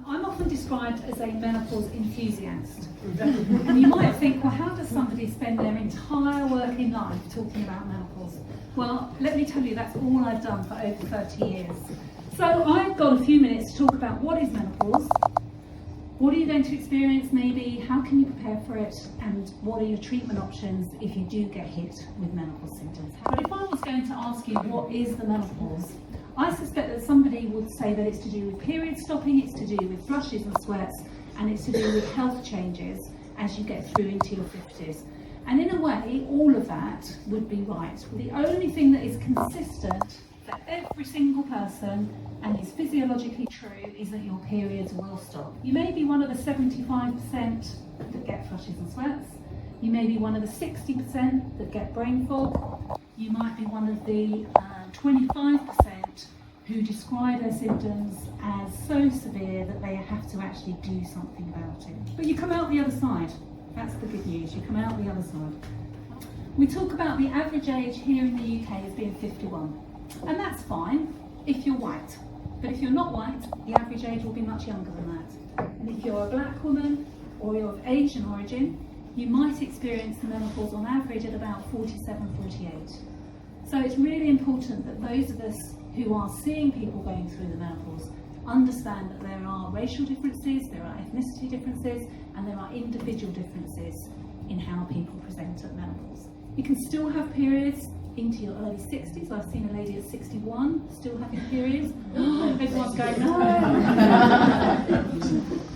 I'm often described as a menopause enthusiast. And you might think, well, how does somebody spend their entire working life talking about menopause? Well, let me tell you, that's all I've done for over 30 years. So I've got a few minutes to talk about what is menopause, what are you going to experience maybe, how can you prepare for it, and what are your treatment options if you do get hit with menopause symptoms. But if I was going to ask you what is the menopause, I suspect that somebody would say that it's to do with period stopping, it's to do with flushes and sweats, and it's to do with health changes as you get through into your 50s. And in a way, all of that would be right. The only thing that is consistent for every single person and is physiologically true is that your periods will stop. You may be one of the 75% that get flushes and sweats. You may be one of the 60% that get brain fog. You might be one of the 25% who describe their symptoms as so severe that they have to actually do something about it. But you come out the other side. That's the good news. You come out the other side. We talk about the average age here in the UK as being 51. And that's fine if you're white. But if you're not white, the average age will be much younger than that. And if you're a black woman or you're of Asian origin, you might experience the menopause on average at about 47, 48. So it's really important that those of us who are seeing people going through the menopause understand that there are racial differences, there are ethnicity differences, and there are individual differences in how people present at menopause. You can still have periods into your early 60s. I've seen a lady at 61 still having periods. Everyone's going, no!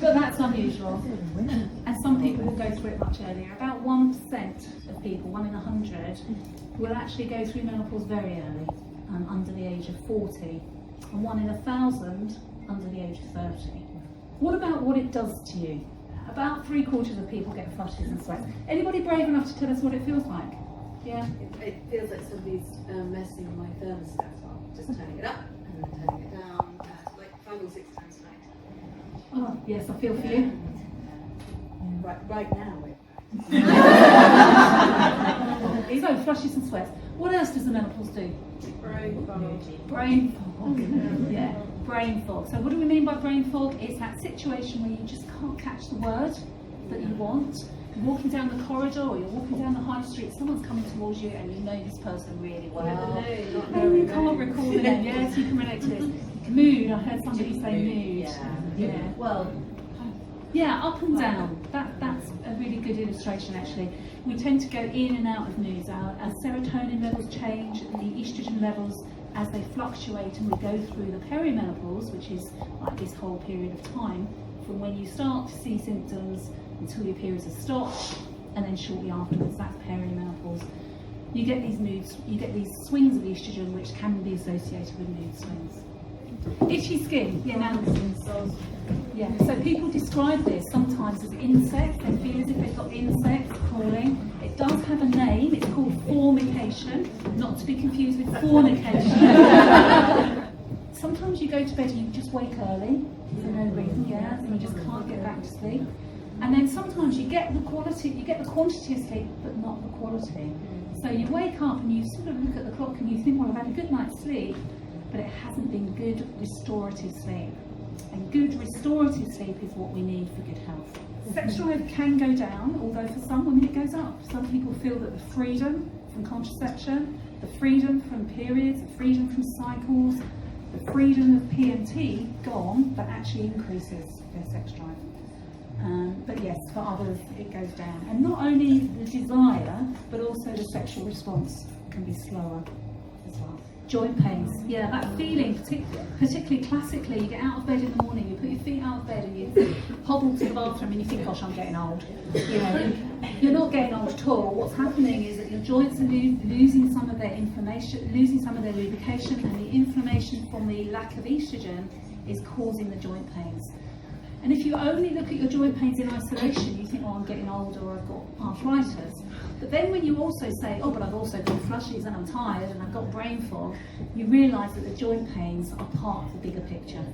But that's unusual. And some people will go through it much earlier. About 1% of people, 1 in 100, will actually go through menopause very early, under the age of 40, and 1 in 1,000 under the age of 30. What about what it does to you? About 3/4 of people get flushes and sweats. Anybody brave enough to tell us what it feels like? Yeah? It feels like somebody's messing on my thermostat. Just turning it up and then turning it down, like 5 or 6 times a night. Oh, yes, I feel for you. Right now. So, flushes and sweats. What else does the menopause do? Brain fog. Brain fog. Yeah, brain fog. So what do we mean by brain fog? It's that situation where you just can't catch the word that you want. You're walking down the corridor or you're walking down the high street, someone's coming towards you and you know this person really well. You can't recall the name. Yes, you can relate to this. Mood, I heard somebody say mood. Yeah. Well, yeah, up and down. That's a really good illustration actually. We tend to go in and out of moods. Our serotonin levels change, the estrogen levels as they fluctuate, and we go through the perimenopause, which is like this whole period of time from when you start to see symptoms until your periods have stopped, and then shortly afterwards, that's perimenopause. You get these moods, you get these swings of estrogen which can be associated with mood swings. Itchy skin, yeah, yeah. So people describe this sometimes as insects. They feel as if they've got insects crawling. It does have a name. It's called formication, not to be confused with fornication. Sometimes you go to bed and you just wake early for no reason, yeah, and you just can't get back to sleep. And then sometimes you get the quantity of sleep, but not the quality. So you wake up and you sort of look at the clock and you think, well, I've had a good night's sleep, but it hasn't been good restorative sleep. And good restorative sleep is what we need for good health. Sexual drive can go down, although for some women it goes up. Some people feel that the freedom from contraception, the freedom from periods, the freedom from cycles, the freedom of PMT gone, but actually increases their sex drive. But yes, for others it goes down. And not only the desire, but also the sexual response can be slower as well. Joint pains, yeah, that feeling, particularly classically, you get out of bed in the morning, you put your feet out of bed and you hobble to the bathroom and you think, gosh, I'm getting old. You know, you're not getting old at all. What's happening is that your joints are losing some of their inflammation, losing some of their lubrication, and the inflammation from the lack of estrogen is causing the joint pains. And if you only look at your joint pains in isolation, you think, oh, I'm getting old or I've got arthritis. But then when you also say, oh, but I've also got flushes and I'm tired and I've got brain fog, you realise that the joint pains are part of the bigger picture.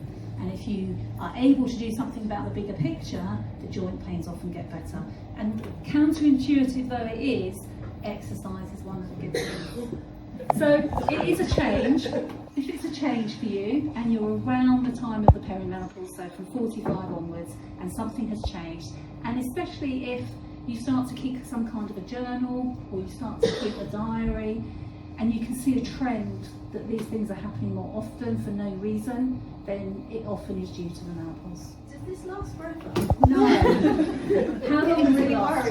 And if you are able to do something about the bigger picture, the joint pains often get better. And counterintuitive though it is, exercise is one of the good things. So it is a change. if it's a change for you and you're around the time of the perimenopause, so from 45 onwards, and something has changed, and especially if you start to keep some kind of a journal or you start to keep a diary, and you can see a trend that these things are happening more often for no reason, then it often is due to the menopause. Does this last forever? No. How long does it last?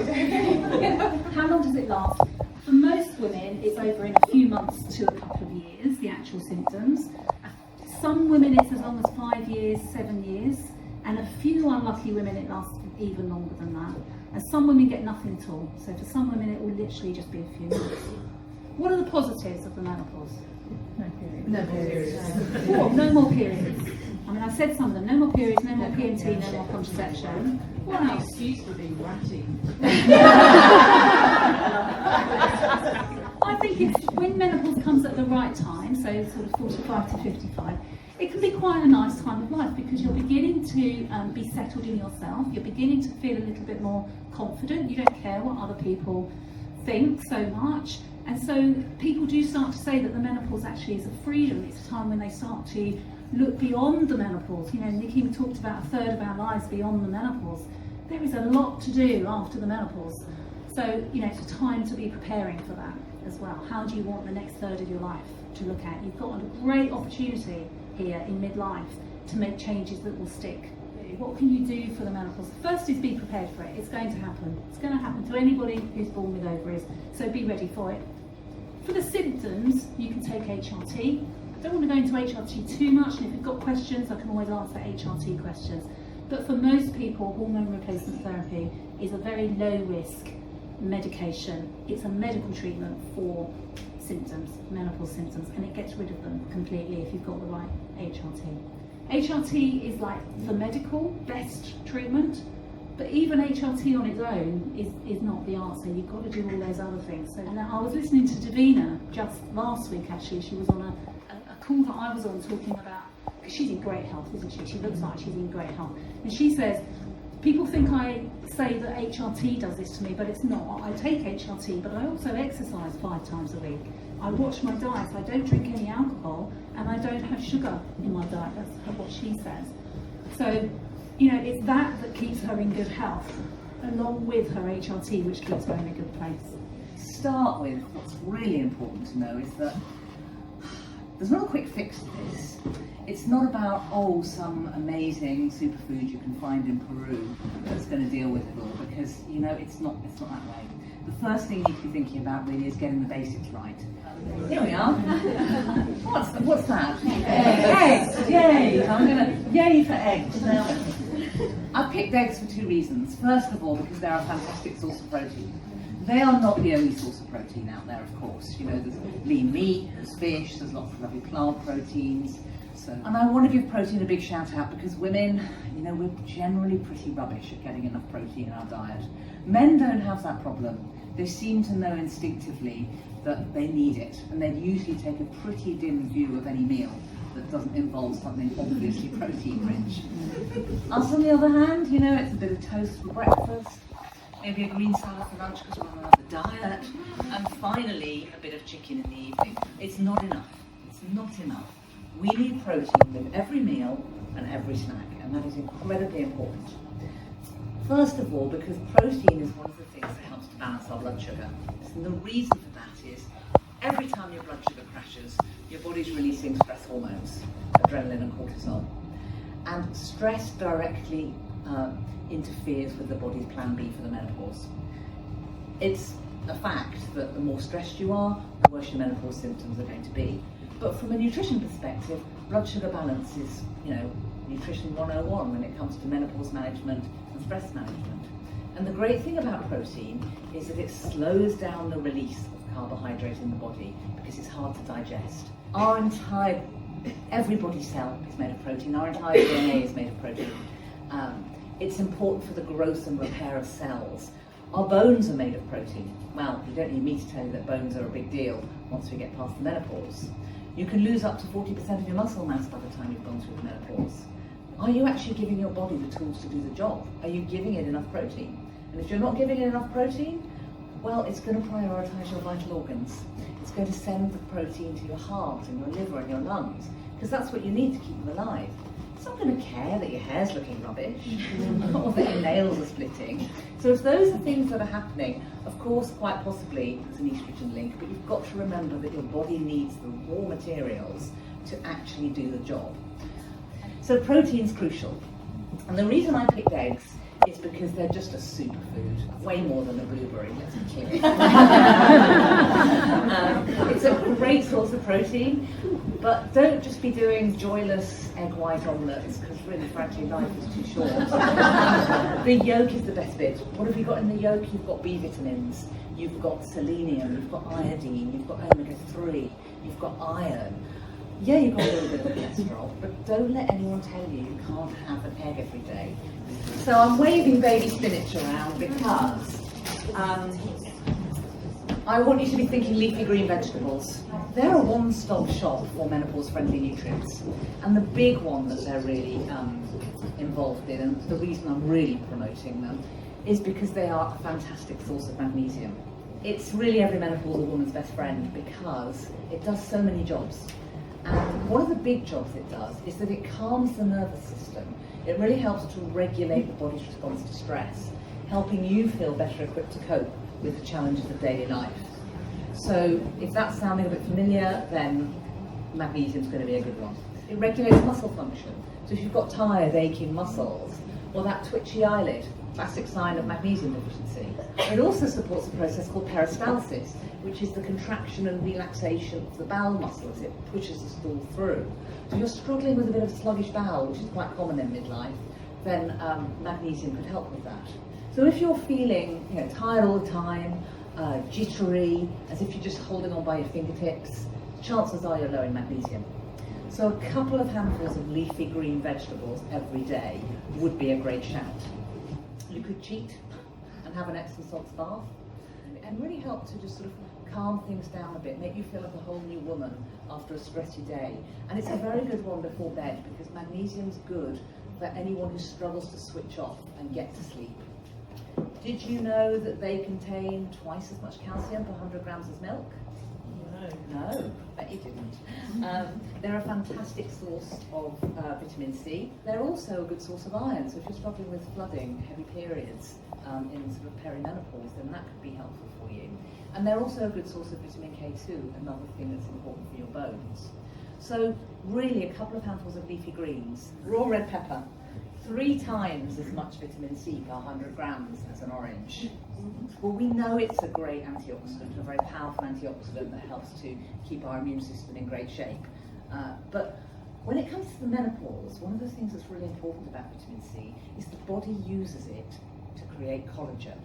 How long does it last? For most women, it's over in a few months to a couple of years, the actual symptoms. Some women, it's as long as 5 years, 7 years, and a few unlucky women, it lasts even longer than that. And some women get nothing at all. So for some women, it will literally just be a few months. What are the positives of the menopause? No periods. No periods. What? No more periods. I mean, I said some of them. No more periods, no more PMT, no more contraception. What else? Excuse for being ratty. I think it's when menopause comes at the right time, so sort of 45 to 55, it can be quite a nice time of life because you're beginning to be settled in yourself, you're beginning to feel a little bit more confident, you don't care what other people think so much, and so people do start to say that the menopause actually is a freedom. It's a time when they start to look beyond the menopause. You know, Nikki talked about a third of our lives beyond the menopause. There is a lot to do after the menopause. So, you know, it's a time to be preparing for that as well. How do you want the next third of your life to look at? You've got a great opportunity here in midlife to make changes that will stick. What can you do for the menopause? First is be prepared for it. It's going to happen. It's going to happen to anybody who's born with ovaries, so be ready for it. For the symptoms, you can take HRT. I don't want to go into HRT too much, and if you've got questions, I can always answer HRT questions. But for most people, hormone replacement therapy is a very low risk medication. It's a medical treatment for symptoms, menopause symptoms, and it gets rid of them completely if you've got the right HRT. HRT is like the medical best treatment, but even HRT on its own is not the answer. You've got to do all those other things. So now I was listening to Davina just last week actually. She was on a call that I was on talking about, because she's in great health, isn't she? She looks like she's in great health. And she says, people think I say that HRT does this to me, but it's not. I take HRT, but I also exercise 5 times a week. I watch my diet. I don't drink any alcohol, and I don't have sugar in my diet. That's what she says. So, you know, it's that keeps her in good health, along with her HRT, which keeps her in a good place. To start with, what's really important to know is that there's not a quick fix to this. It's not about, some amazing superfood you can find in Peru that's going to deal with it all, because, you know, it's not that way. The first thing you should be thinking about really is getting the basics right. Here we are. What's that? Eggs! Yay! Yay for eggs. Now, I've picked eggs for 2 reasons. First of all, because they're a fantastic source of protein. They are not the only source of protein out there, of course. You know, there's lean meat, there's fish, there's lots of lovely plant proteins. And I want to give protein a big shout out because women, you know, we're generally pretty rubbish at getting enough protein in our diet. Men don't have that problem. They seem to know instinctively that they need it, and they usually take a pretty dim view of any meal that doesn't involve something obviously protein rich. Us on the other hand, you know, it's a bit of toast for breakfast, maybe a green salad for lunch because we're on another diet, and finally a bit of chicken in the evening. It's not enough. It's not enough. We need protein with every meal and every snack, and that is incredibly important. First of all, because protein is one of the things that helps to balance our blood sugar. And the reason for that is every time your blood sugar crashes, your body's releasing stress hormones, adrenaline and cortisol. And stress directly interferes with the body's plan B for the menopause. It's a fact that the more stressed you are, the worse your menopause symptoms are going to be. But from a nutrition perspective, blood sugar balance is, you know, nutrition 101 when it comes to menopause management and stress management. And the great thing about protein is that it slows down the release of carbohydrate in the body because it's hard to digest. Every body cell is made of protein. Our entire DNA is made of protein. It's important for the growth and repair of cells. Our bones are made of protein. Well, you don't need me to tell you that bones are a big deal once we get past the menopause. You can lose up to 40% of your muscle mass by the time you've gone through the menopause. Are you actually giving your body the tools to do the job? Are you giving it enough protein? And if you're not giving it enough protein, Well, it's going to prioritise your vital organs. It's going to send the protein to your heart and your liver and your lungs, because that's what you need to keep them alive. It's not going to care that your hair's looking rubbish or that your nails are splitting. So if those are things that are happening, of course, quite possibly there's an estrogen link, but you've got to remember that your body needs the raw materials to actually do the job. So protein's crucial. And the reason I picked eggs is because they're just a superfood, way more than a blueberry, let's be clear. It's a great source of protein, but don't just be doing joyless egg white omelettes, because really, frankly, life is too short. The yolk is the best bit. What have you got in the yolk? You've got B vitamins, you've got selenium, you've got iodine, you've got omega-3, you've got iron. Yeah, you've got a little bit of cholesterol, but don't let anyone tell you you can't have an egg every day. So I'm waving baby spinach around because I want you to be thinking leafy green vegetables. They're a one-stop shop for menopause-friendly nutrients. And the big one that they're really involved in, and the reason I'm really promoting them, is because they are a fantastic source of magnesium. It's really every menopausal woman's best friend because it does so many jobs. And one of the big jobs it does is that it calms the nervous system. It really helps to regulate the body's response to stress, helping you feel better equipped to cope with the challenges of daily life. So if that's sounding a bit familiar, then magnesium's going to be a good one. It regulates muscle function. So if you've got tired, aching muscles, or that twitchy eyelid, classic sign of magnesium deficiency. It also supports a process called peristalsis, which is the contraction and relaxation of the bowel muscle as it pushes the stool through. So if you're struggling with a bit of sluggish bowel, which is quite common in midlife, then magnesium could help with that. So if you're feeling tired all the time, jittery, as if you're just holding on by your fingertips, chances are you're low in magnesium. So a couple of handfuls of leafy green vegetables every day would be a great shout. You could cheat and have an Epsom salts bath and really help to just sort of calm things down a bit, make you feel like a whole new woman after a stressy day. And it's a very good one before bed because magnesium's good for anyone who struggles to switch off and get to sleep. Did you know that they contain twice as much calcium per 100 grams as milk? No, bet you didn't. They're a fantastic source of vitamin C. They're also a good source of iron, so if you're struggling with flooding, heavy periods in sort of perimenopause, then that could be helpful for you. And they're also a good source of vitamin K2, another thing that's important for your bones. So really a couple of handfuls of leafy greens, raw red pepper, 3 times as much vitamin C per 100 grams as an orange. Well, we know it's a great antioxidant, a very powerful antioxidant that helps to keep our immune system in great shape. But when it comes to the menopause, one of the things that's really important about vitamin C is the body uses it to create collagen.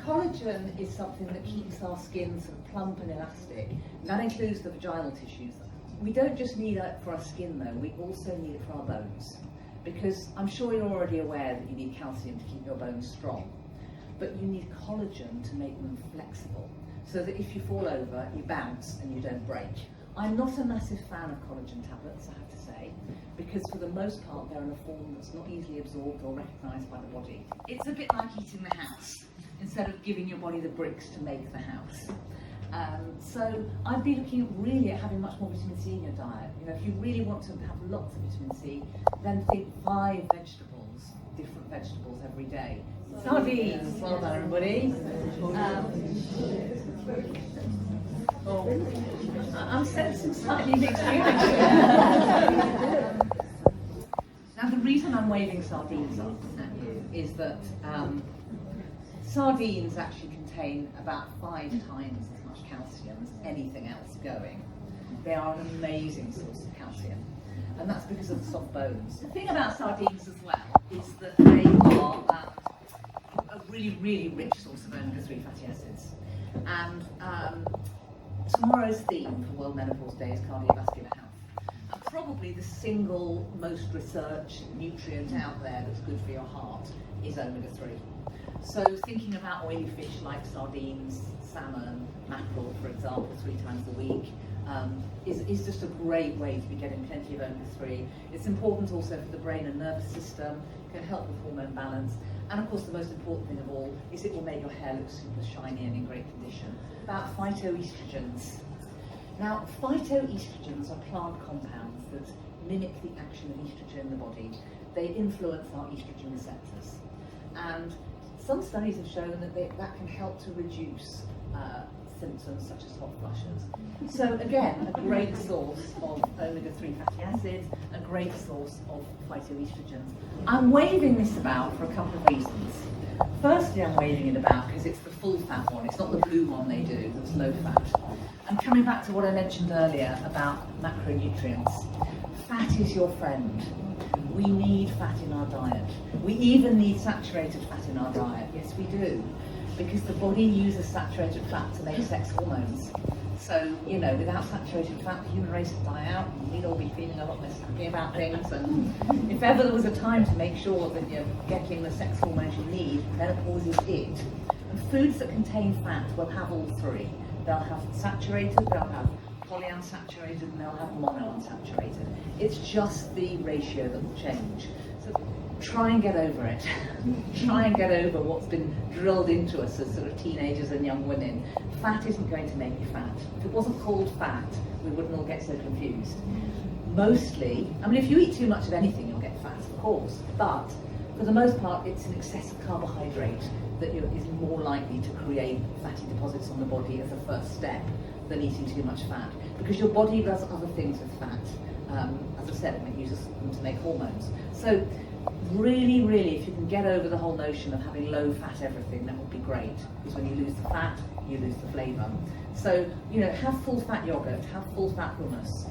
Collagen is something that keeps our skin sort of plump and elastic. That includes the vaginal tissues. We don't just need it for our skin though, we also need it for our bones. Because I'm sure you're already aware that you need calcium to keep your bones strong. But you need collagen to make them flexible, so that if you fall over, you bounce and you don't break. I'm not a massive fan of collagen tablets, I have to say, because for the most part they're in a form that's not easily absorbed or recognised by the body. It's a bit like eating the house, instead of giving your body the bricks to make the house. So I'd be looking really at having much more vitamin C in your diet. If you really want to have lots of vitamin C, then think 5 vegetables, different vegetables every day. Sardines, well done everybody. I'm sensing slightly mixed reactions. Now the reason I'm waving sardines up at you is that sardines actually contain about 5 times as much calcium as anything else going. They are an amazing source of calcium, and that's because of the soft bones. The thing about sardines as well is that they are a really, really rich source of omega-3 fatty acids. And tomorrow's theme for World Menopause Day is cardiovascular health. And probably the single most researched nutrient out there that's good for your heart is omega-3. So thinking about oily fish like sardines, salmon, mackerel, for example, 3 times a week, is just a great way to be getting plenty of omega-3. It's important also for the brain and nervous system, can help with hormone balance, and of course the most important thing of all is it will make your hair look super shiny and in great condition. About phytoestrogens. Now, phytoestrogens are plant compounds that mimic the action of estrogen in the body. They influence our estrogen receptors. And some studies have shown that that can help to reduce symptoms such as hot flushes. So again, a great source of omega-3 fatty acids, a great source of phytoestrogens. I'm waving this about for a couple of reasons. Firstly, I'm waving it about because it's the full fat one, it's not the blue one they do that's low fat. And coming back to what I mentioned earlier about macronutrients, fat is your friend. We need fat in our diet. We even need saturated fat in our diet. Yes, we do. Because the body uses saturated fat to make sex hormones. So, you know, without saturated fat, the human race would die out, and we'd all be feeling a lot less happy about things. And if ever there was a time to make sure that you're getting the sex hormones you need, menopause is it. And foods that contain fat will have all three. They'll have saturated, they'll have polyunsaturated, and they'll have monounsaturated. It's just the ratio that will change. So try and get over it. Try and get over what's been drilled into us as sort of teenagers and young women. Fat isn't going to make you fat. If it wasn't called fat, we wouldn't all get so confused. Mostly, I mean, if you eat too much of anything, you'll get fat, of course, but for the most part, it's an excessive carbohydrate that is more likely to create fatty deposits on the body as a first step than eating too much fat, because your body does other things with fat. As I said, it uses them to make hormones. So really, really, if you can get over the whole notion of having low fat everything, that would be great, because when you lose the fat, you lose the flavour. So, you know, have full fat yogurt, have full fat hummus.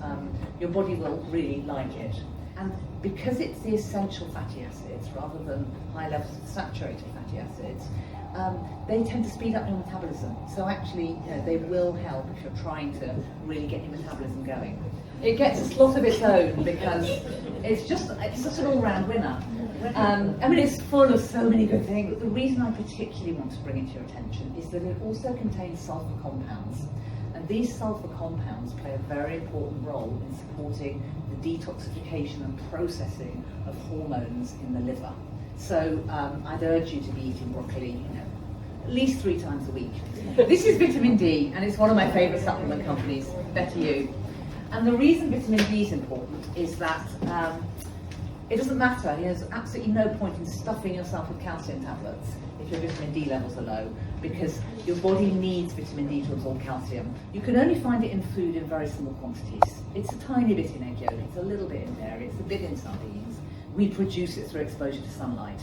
Your body will really like it. And because it's the essential fatty acids rather than high levels of saturated fatty acids, they tend to speed up your metabolism. So actually, you know, they will help if you're trying to really get your metabolism going. It gets a slot of its own because it's such an all-round winner. I mean, it's full of so many good things. But the reason I particularly want to bring it to your attention is that it also contains sulfur compounds. And these sulfur compounds play a very important role in supporting the detoxification and processing of hormones in the liver. So I'd urge you to be eating broccoli, you know, at least 3 times a week. This is vitamin D, and it's one of my favourite supplement companies, Better You. And the reason vitamin D is important is that it doesn't matter. There's absolutely no point in stuffing yourself with calcium tablets if your vitamin D levels are low, because your body needs vitamin D to absorb calcium. You can only find it in food in very small quantities. It's a tiny bit in egg yolk, it's a little bit in dairy, it's a bit in sardines. We produce it through exposure to sunlight,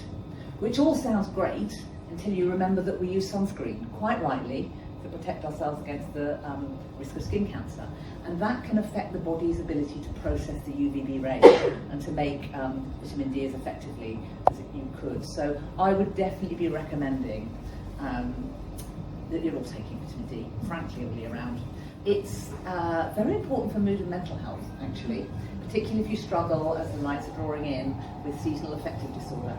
which all sounds great until you remember that we use sunscreen, quite rightly, to protect ourselves against the risk of skin cancer. And that can affect the body's ability to process the UVB rays and to make vitamin D as effectively as you could. So I would definitely be recommending that you're all taking vitamin D, frankly, all year round. It's very important for mood and mental health, actually, particularly if you struggle, as the nights are drawing in, with seasonal affective disorder.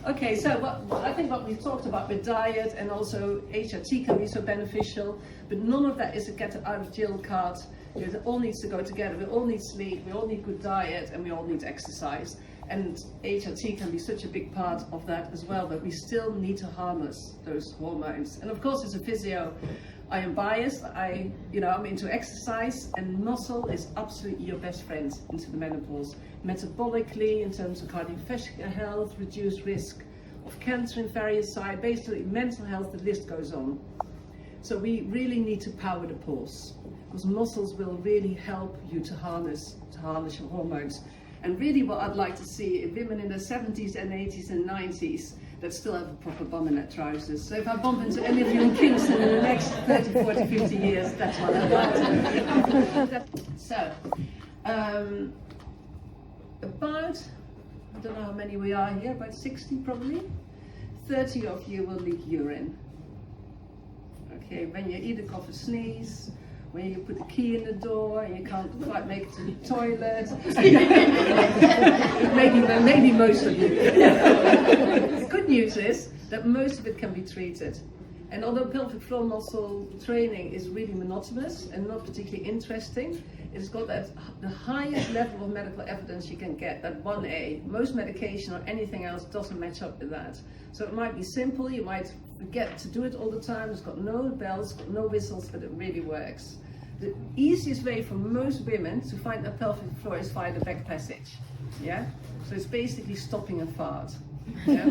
Okay, so I think what we've talked about with diet and also HRT can be so beneficial, but none of that is a get out of jail card. You know, it all needs to go together. We all need sleep, we all need good diet, and we all need exercise. And HRT can be such a big part of that as well, but we still need to harness those hormones. And of course, as a physio, I am biased. I'm into exercise, and muscle is absolutely your best friend into the menopause. Metabolically, in terms of cardiovascular health, reduced risk of cancer in various sides, basically mental health, the list goes on. So we really need to power the pulse, because muscles will really help you to harness your hormones. And really what I'd like to see is women in their 70s and 80s and 90s that still have a proper bum in their trousers. So if I bump into any of you in Kingston in the next 30, 40, 50 years, that's what I'd like to. So, about, I don't know how many we are here, about 60 probably. 30 of you will leak urine. Okay, when you either cough or sneeze, when you put the key in the door and you can't quite make it to the toilet. maybe most of you. The good news is that most of it can be treated. And although pelvic floor muscle training is really monotonous and not particularly interesting, it's got the highest level of medical evidence you can get, that 1A. Most medication or anything else doesn't match up with that. So it might be simple, you might forget to do it all the time, it's got no bells, got no whistles, but it really works. The easiest way for most women to find their pelvic floor is via the back passage. Yeah? So it's basically stopping a fart. Yeah?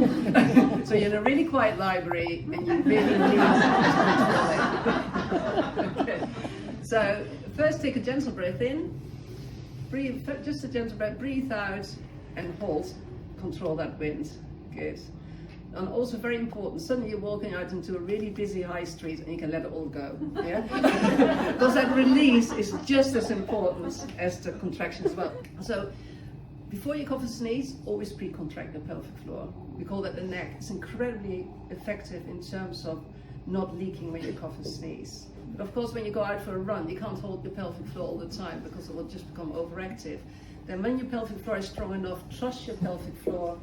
So you're in a really quiet library and you really need to okay. So first take a gentle breath in, breathe, just a gentle breath, breathe out and hold, control that wind. Good. And also very important, suddenly you're walking out into a really busy high street and you can let it all go. Yeah? Because that release is just as important as the contraction as well. So before you cough and sneeze, always pre-contract the pelvic floor. We call that the neck. It's incredibly effective in terms of not leaking when you cough and sneeze. But of course, when you go out for a run, you can't hold your pelvic floor all the time because it will just become overactive. Then when your pelvic floor is strong enough, trust your pelvic floor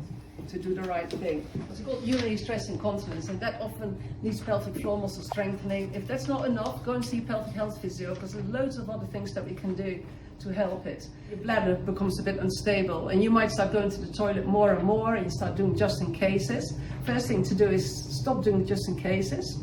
to do the right thing. It's called urinary stress incontinence, and that often needs pelvic floor muscle strengthening. If that's not enough, go and see pelvic health physio, because there's loads of other things that we can do to help it. Your bladder becomes a bit unstable and you might start going to the toilet more and more, and you start doing just in cases. First thing to do is stop doing just in cases.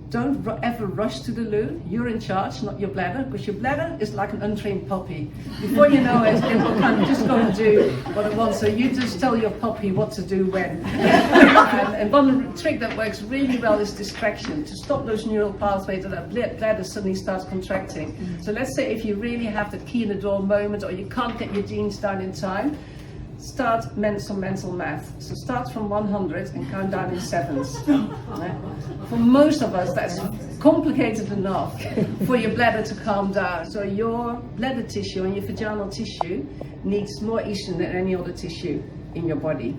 Don't ever rush to the loo. You're in charge, not your bladder, because your bladder is like an untrained puppy. Before you know it, it will kind of just go and do what it wants. So you just tell your puppy what to do when. And one trick that works really well is distraction, to stop those neural pathways that bladder suddenly starts contracting. So let's say if you really have the key in the door moment, or you can't get your jeans down in time, start some mental math. So start from 100 and count down in sevens. For most of us, that's complicated enough for your bladder to calm down. So your bladder tissue and your vaginal tissue needs more estrogen than any other tissue in your body.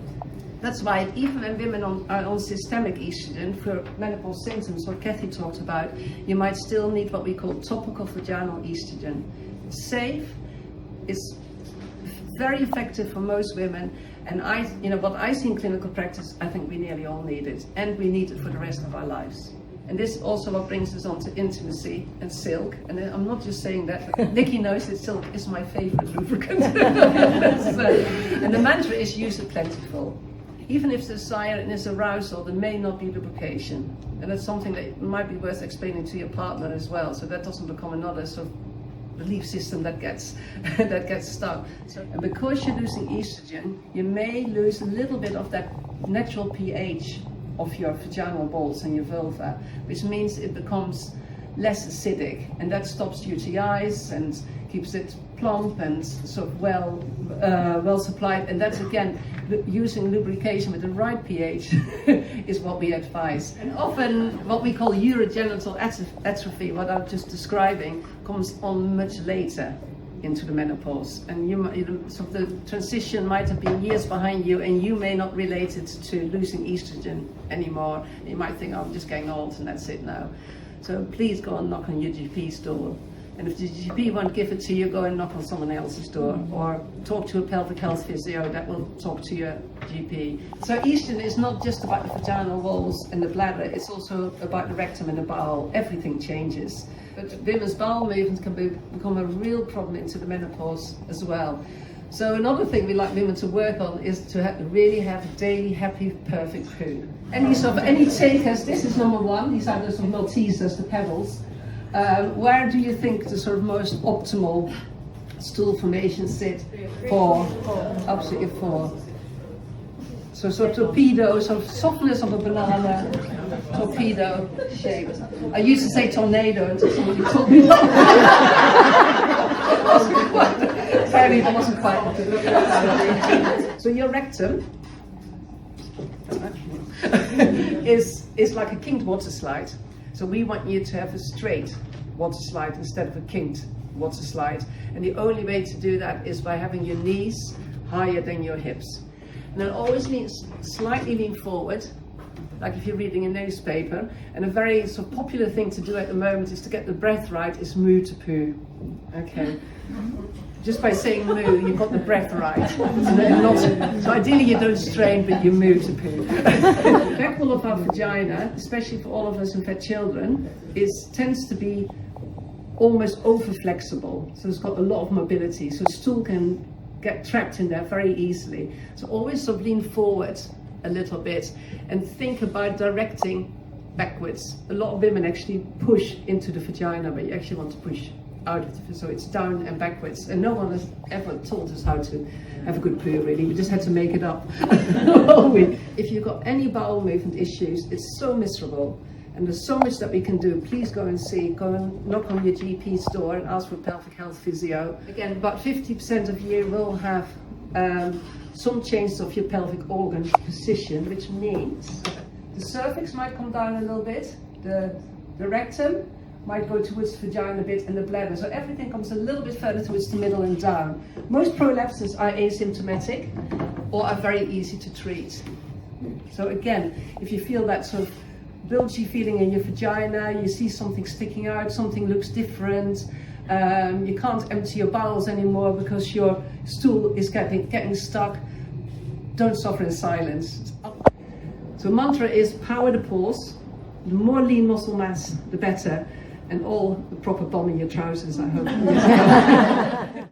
That's why even when women are on systemic estrogen for menopause symptoms, what Kathy talked about, you might still need what we call topical vaginal estrogen. It's safe, it's very effective for most women, and what I see in clinical practice, I think we nearly all need it, and we need it for the rest of our lives. And this is also what brings us on to intimacy and Sylk. And I'm not just saying that, but Nikki knows that Sylk is my favorite lubricant. And the mantra is use it plentiful. Even if there's desire and there's arousal, there may not be lubrication. And that's something that might be worth explaining to your partner as well, so that doesn't become another sort of belief system that gets stuck. And because you're losing estrogen, you may lose a little bit of that natural pH of your vaginal balls and your vulva, which means it becomes less acidic, and that stops UTIs and keeps it plump and sort of well supplied. And that's again, using lubrication with the right pH is what we advise. And often what we call urogenital atrophy, what I'm just describing, comes on much later into the menopause, and so the transition might have been years behind you, and you may not relate it to losing estrogen anymore. You might think, oh, I'm just getting old and that's it now. So please go and knock on your GP's door. And if the GP won't give it to you, go and knock on someone else's door, or talk to a pelvic health physio that will talk to your GP. So estrogen is not just about the vaginal walls and the bladder, it's also about the rectum and the bowel. Everything changes. But women's bowel movements can become a real problem into the menopause as well. So another thing we like women to work on is to really have a daily happy, perfect poo. Any takers, this is number one, these are the sort of Maltesers, the pebbles. Where do you think the sort of most optimal stool formation sit? 4. Absolutely 4. So torpedo, sort of softness of a banana, torpedo shape. I used to say tornado until somebody told me that. Apparently that wasn't quite. So your rectum is like a kinked water slide. So we want you to have a straight water slide instead of a kinked water slide. And the only way to do that is by having your knees higher than your hips. And it always means slightly lean forward, like if you're reading a newspaper. And a very sort of popular thing to do at the moment is to get the breath right, is moo to poo. Okay. Just by saying moo, you've got the breath right. So ideally you don't strain, but you moo to poo. The back wall of our vagina, especially for all of us who've had children, tends to be almost over flexible. So it's got a lot of mobility. So stool can get trapped in there very easily. So always sort of lean forward a little bit and think about directing backwards. A lot of women actually push into the vagina, but you actually want to push out of the, so it's down and backwards, and no one has ever taught us how to have a good poo really, we just had to make it up. If you've got any bowel movement issues, it's so miserable and there's so much that we can do. Please go and knock on your GP's door and ask for pelvic health physio. Again, about 50% of you will have some changes of your pelvic organ position, which means the cervix might come down a little bit, the rectum might go towards the vagina a bit, and the bladder. So everything comes a little bit further towards the middle and down. Most prolapses are asymptomatic or are very easy to treat. So again, if you feel that sort of bulgy feeling in your vagina, you see something sticking out, something looks different, you can't empty your bowels anymore because your stool is getting stuck, don't suffer in silence. So mantra is power the pores. The more lean muscle mass, the better. And all the proper bum in your trousers, I hope.